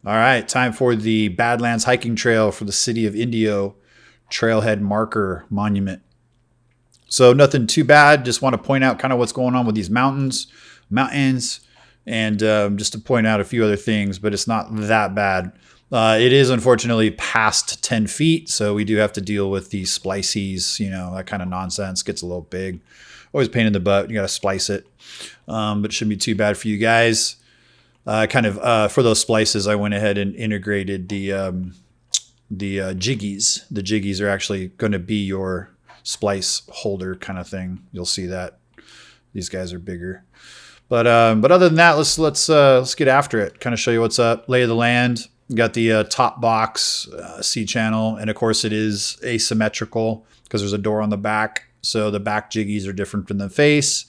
All right, time for the Badlands hiking trail for the city of Indio Trailhead marker monument. So nothing too bad. Just want to point out kind of what's going on with these mountains, and just to point out a few other things, but it's not that bad. It is unfortunately past 10 feet, so we do have to deal with these splices, that kind of nonsense. Gets a little big. Always a pain in the butt. You got to splice it, but it shouldn't be too bad for you guys. For those splices, I went ahead and integrated the jiggies. The jiggies are actually going to be your splice holder kind of thing. You'll see that these guys are bigger. But other than that, let's get after it. Kind of show you what's up. Lay of the land. You got the top box C channel, and of course it is asymmetrical because there's a door on the back. So the back jiggies are different from the face.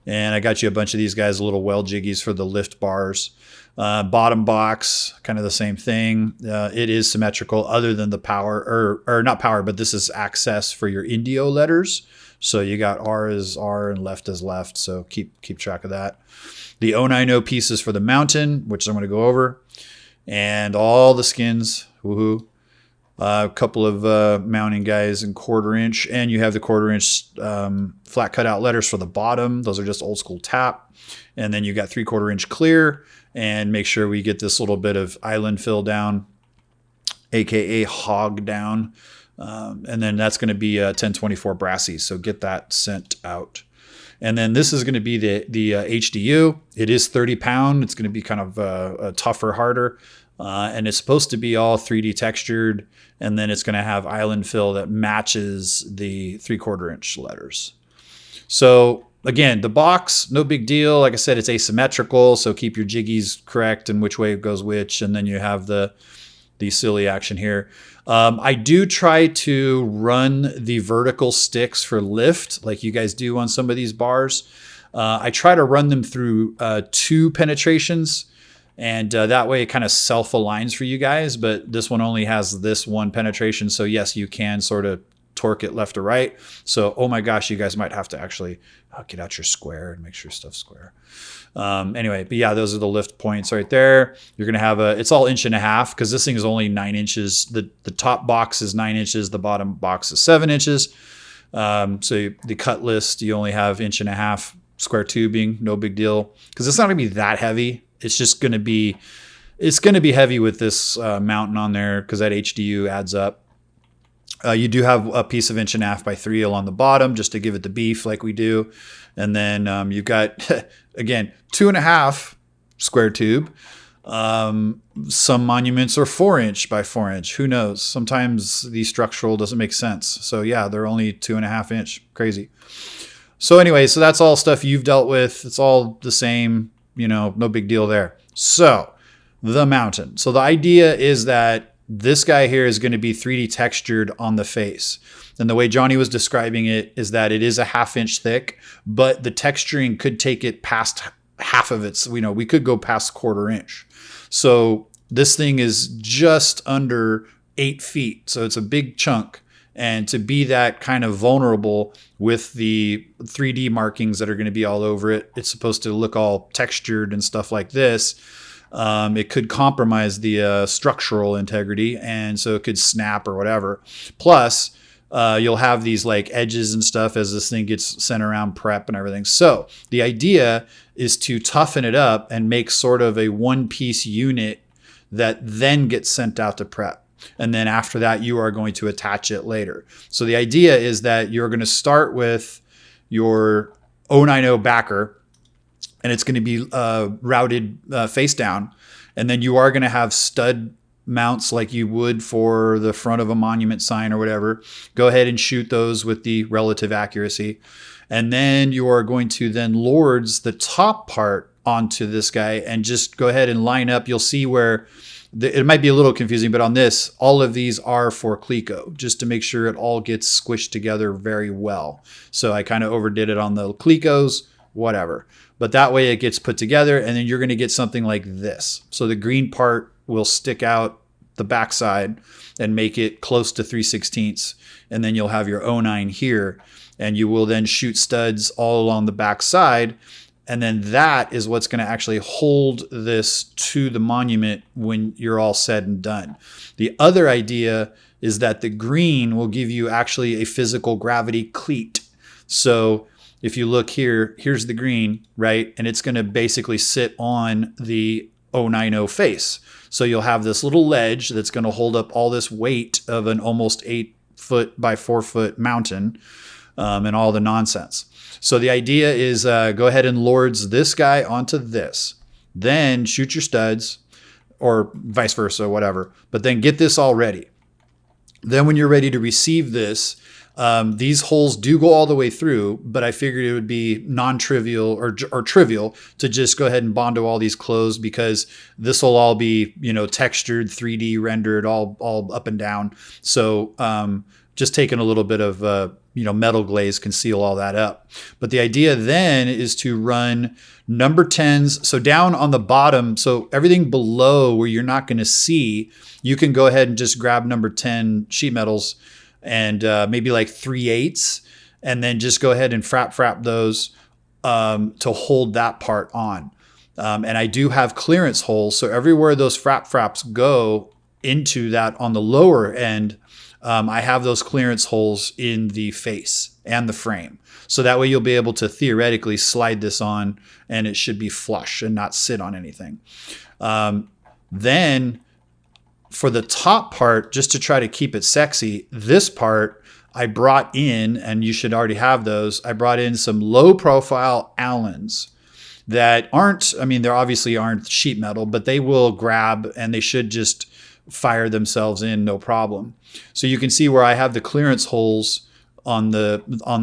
And I got you a bunch of these guys, little well jiggies for the lift bars. Bottom box, kind of the same thing. It is symmetrical other than the power, or not power, but this is access for your INDIO letters. So you got R is R and left is left. So keep track of that. The 090 pieces for the mountain, which I'm going to go over. And all the skins, woohoo. A couple of mounting guys in 1/4 inch, and you have the 1/4 inch flat cutout letters for the bottom. Those are just old school tap. And then you got 3/4 inch clear, and make sure we get this little bit of island fill down, aka hog down. And then that's going to be 1024 brassy. So get that sent out. And then this is going to be the HDU. It is 30 pound. It's going to be kind of tougher, harder. And it's supposed to be all 3D textured, and then it's going to have island fill that matches the 3/4 inch letters. So again, the box, no big deal. Like I said, it's asymmetrical, so keep your jiggies correct and which way it goes which, and then you have the silly action here. I do try to run the vertical sticks for lift, like you guys do on some of these bars. I try to run them through 2 penetrations. And that way it kind of self-aligns for you guys, but this one only has this 1 penetration. So yes, you can sort of torque it left or right. So, oh my gosh, you guys might have to actually get out your square and make sure stuff's square. Anyway, but yeah, those are the lift points right there. You're going to have it's all 1.5 inches because this thing is only 9 inches. The top box is 9 inches. The bottom box is 7 inches. So the cut list, you only have 1.5 inch square tubing. No big deal because it's not going to be that heavy. It's just going to be, heavy with this mountain on there because that HDU adds up. You do have a piece of 1.5 inch by 3 along the bottom just to give it the beef like we do. And then you've got, again, 2.5 square tube. Some monuments are 4 inch by 4 inch. Who knows? Sometimes the structural doesn't make sense. So yeah, they're only 2.5 inch. Crazy. So anyway, so that's all stuff you've dealt with. It's all the same. No big deal there. So the mountain. So the idea is that this guy here is going to be 3D textured on the face. And the way Johnny was describing it is that it is a 1/2 inch thick, but the texturing could take it past half of it. So, we could go past 1/4 inch. So this thing is just under 8 feet. So it's a big chunk. And to be that kind of vulnerable with the 3D markings that are going to be all over it, it's supposed to look all textured and stuff like this. It could compromise the structural integrity, and so it could snap or whatever. Plus, you'll have these like edges and stuff as this thing gets sent around prep and everything. So the idea is to toughen it up and make sort of a 1-piece unit that then gets sent out to prep. And then after that, you are going to attach it later. So the idea is that you're going to start with your 090 backer, and it's going to be routed face down. And then you are going to have stud mounts like you would for the front of a monument sign or whatever. Go ahead and shoot those with the relative accuracy. And then you are going to then lords the top part onto this guy and just go ahead and line up. You'll see where it might be a little confusing, but on this, all of these are for Clico, just to make sure it all gets squished together very well. So I kind of overdid it on the Clicos, whatever. But that way it gets put together, and then you're going to get something like this. So the green part will stick out the backside and make it close to 3/16, and then you'll have your 09 here, and you will then shoot studs all along the backside. And then that is what's going to actually hold this to the monument when you're all said and done. The other idea is that the green will give you actually a physical gravity cleat. So if you look here, here's the green, right? And it's going to basically sit on the 090 face. So you'll have this little ledge that's going to hold up all this weight of an almost 8-foot by 4-foot mountain and all the nonsense. So the idea is go ahead and lords this guy onto this. Then shoot your studs or vice versa, whatever. But then get this all ready. Then when you're ready to receive this, these holes do go all the way through, but I figured it would be non-trivial or trivial to just go ahead and bondo all these closed because this will all be, textured, 3D rendered, all up and down. So just taking a little bit of, metal glaze can seal all that up. But the idea then is to run number 10s. So down on the bottom, so everything below where you're not going to see, you can go ahead and just grab number 10 sheet metals and maybe like 3/8, and then just go ahead and frap those to hold that part on. And I do have clearance holes. So everywhere those fraps go into that on the lower end, I have those clearance holes in the face and the frame. So that way you'll be able to theoretically slide this on and it should be flush and not sit on anything. Then for the top part, just to try to keep it sexy, this part I brought in, and you should already have those, I brought in some low profile Allens that they obviously aren't sheet metal, but they will grab and they should just fire themselves in no problem. So you can see where I have the clearance holes on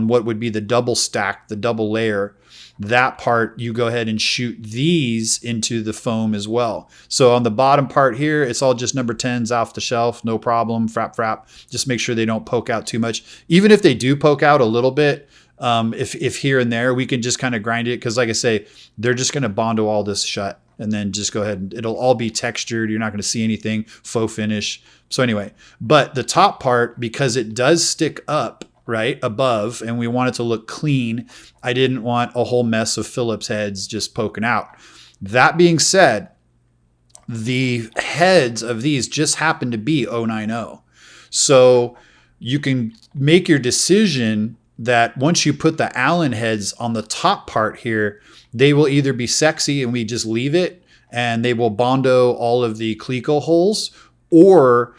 what would be the double stack, the double layer. That part, you go ahead and shoot these into the foam as well. So on the bottom part here, it's all just number 10s off the shelf, no problem, frap. Just make sure they don't poke out too much. Even if they do poke out a little bit, if here and there, we can just kind of grind it. Because like I say, they're just going to bondo all this shut. And then just go ahead and it'll all be textured. You're not going to see anything, faux finish. So anyway, but the top part, because it does stick up right above and we want it to look clean, I didn't want a whole mess of Phillips heads just poking out. That being said, the heads of these just happen to be 090. So you can make your decision that once you put the Allen heads on the top part here, they will either be sexy and we just leave it and they will bondo all of the Cleco holes, or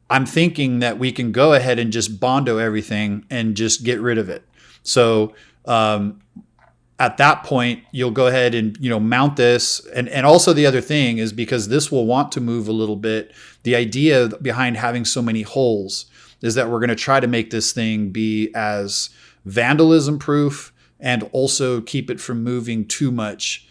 I'm thinking that we can go ahead and just bondo everything and just get rid of it. So at that point, you'll go ahead and mount this. And also the other thing is, because this will want to move a little bit, the idea behind having so many holes is that we're going to try to make this thing be as vandalism proof and also keep it from moving too much,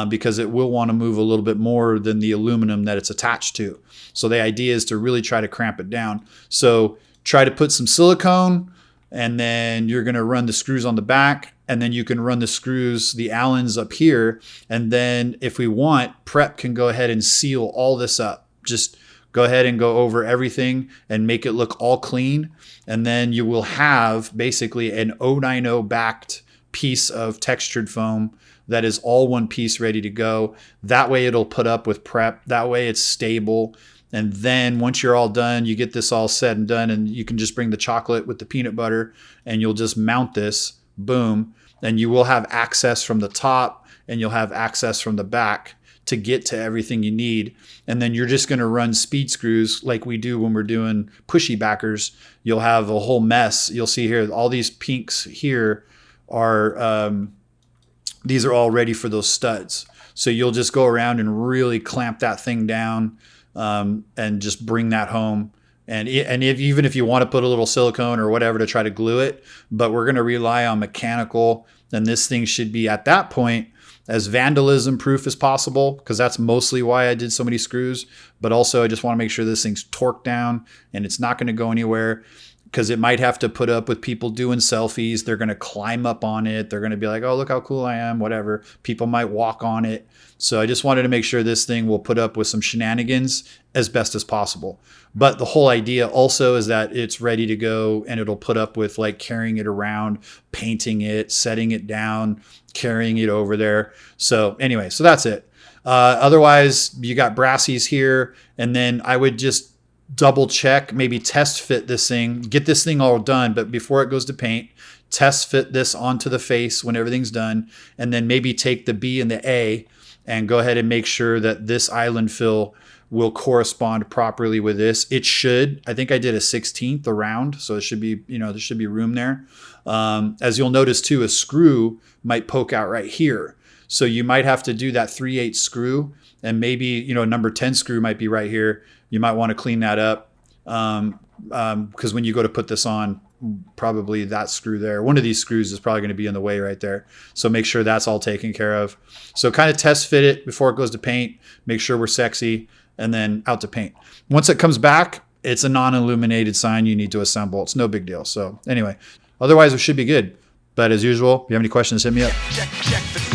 because it will want to move a little bit more than the aluminum that it's attached to. So the idea is to really try to cramp it down. So try to put some silicone, and then you're going to run the screws on the back, and then you can run the screws, the Allens up here. And then if we want, Prep can go ahead and seal all this up. Just go ahead and go over everything and make it look all clean. And then you will have basically an 090 backed piece of textured foam that is all one piece ready to go. That way it'll put up with Prep. That way it's stable. And then once you're all done, you get this all said and done, and you can just bring the chocolate with the peanut butter and you'll just mount this, boom. And you will have access from the top and you'll have access from the back to get to everything you need. And then you're just going to run speed screws like we do when we're doing pushy backers. You'll have a whole mess. You'll see here, all these pinks here are, these are all ready for those studs. So you'll just go around and really clamp that thing down, and just bring that home. And even if you want to put a little silicone or whatever to try to glue it, but we're going to rely on mechanical, then this thing should be at that point as vandalism proof as possible, because that's mostly why I did so many screws. But also I just want to make sure this thing's torqued down and it's not going to go anywhere. because it might have to put up with people doing selfies. They're going to climb up on it. They're going to be like, oh, look how cool I am, whatever. People might walk on it. So I just wanted to make sure this thing will put up with some shenanigans as best as possible. But the whole idea also is that it's ready to go, and it'll put up with like carrying it around, painting it, setting it down, carrying it over there. So anyway, so that's it. Otherwise, you got brassies here, and then I would just double check, maybe test fit this thing, get this thing all done, but before it goes to paint, test fit this onto the face when everything's done, and then maybe take the B and the A and go ahead and make sure that this island fill will correspond properly with this. It should. I think I did a 16th around, so it should be, there should be room there. As you'll notice too, a screw might poke out right here. So you might have to do that 3/8 screw, and maybe, number 10 screw might be right here. You might want to clean that up because when you go to put this on, probably that screw there, one of these screws is probably going to be in the way right there. So make sure that's all taken care of. So kind of test fit it before it goes to paint, make sure we're sexy, and then out to paint. Once it comes back, it's a non-illuminated sign you need to assemble. It's no big deal. So anyway, otherwise it should be good. But as usual, if you have any questions, hit me up. Check the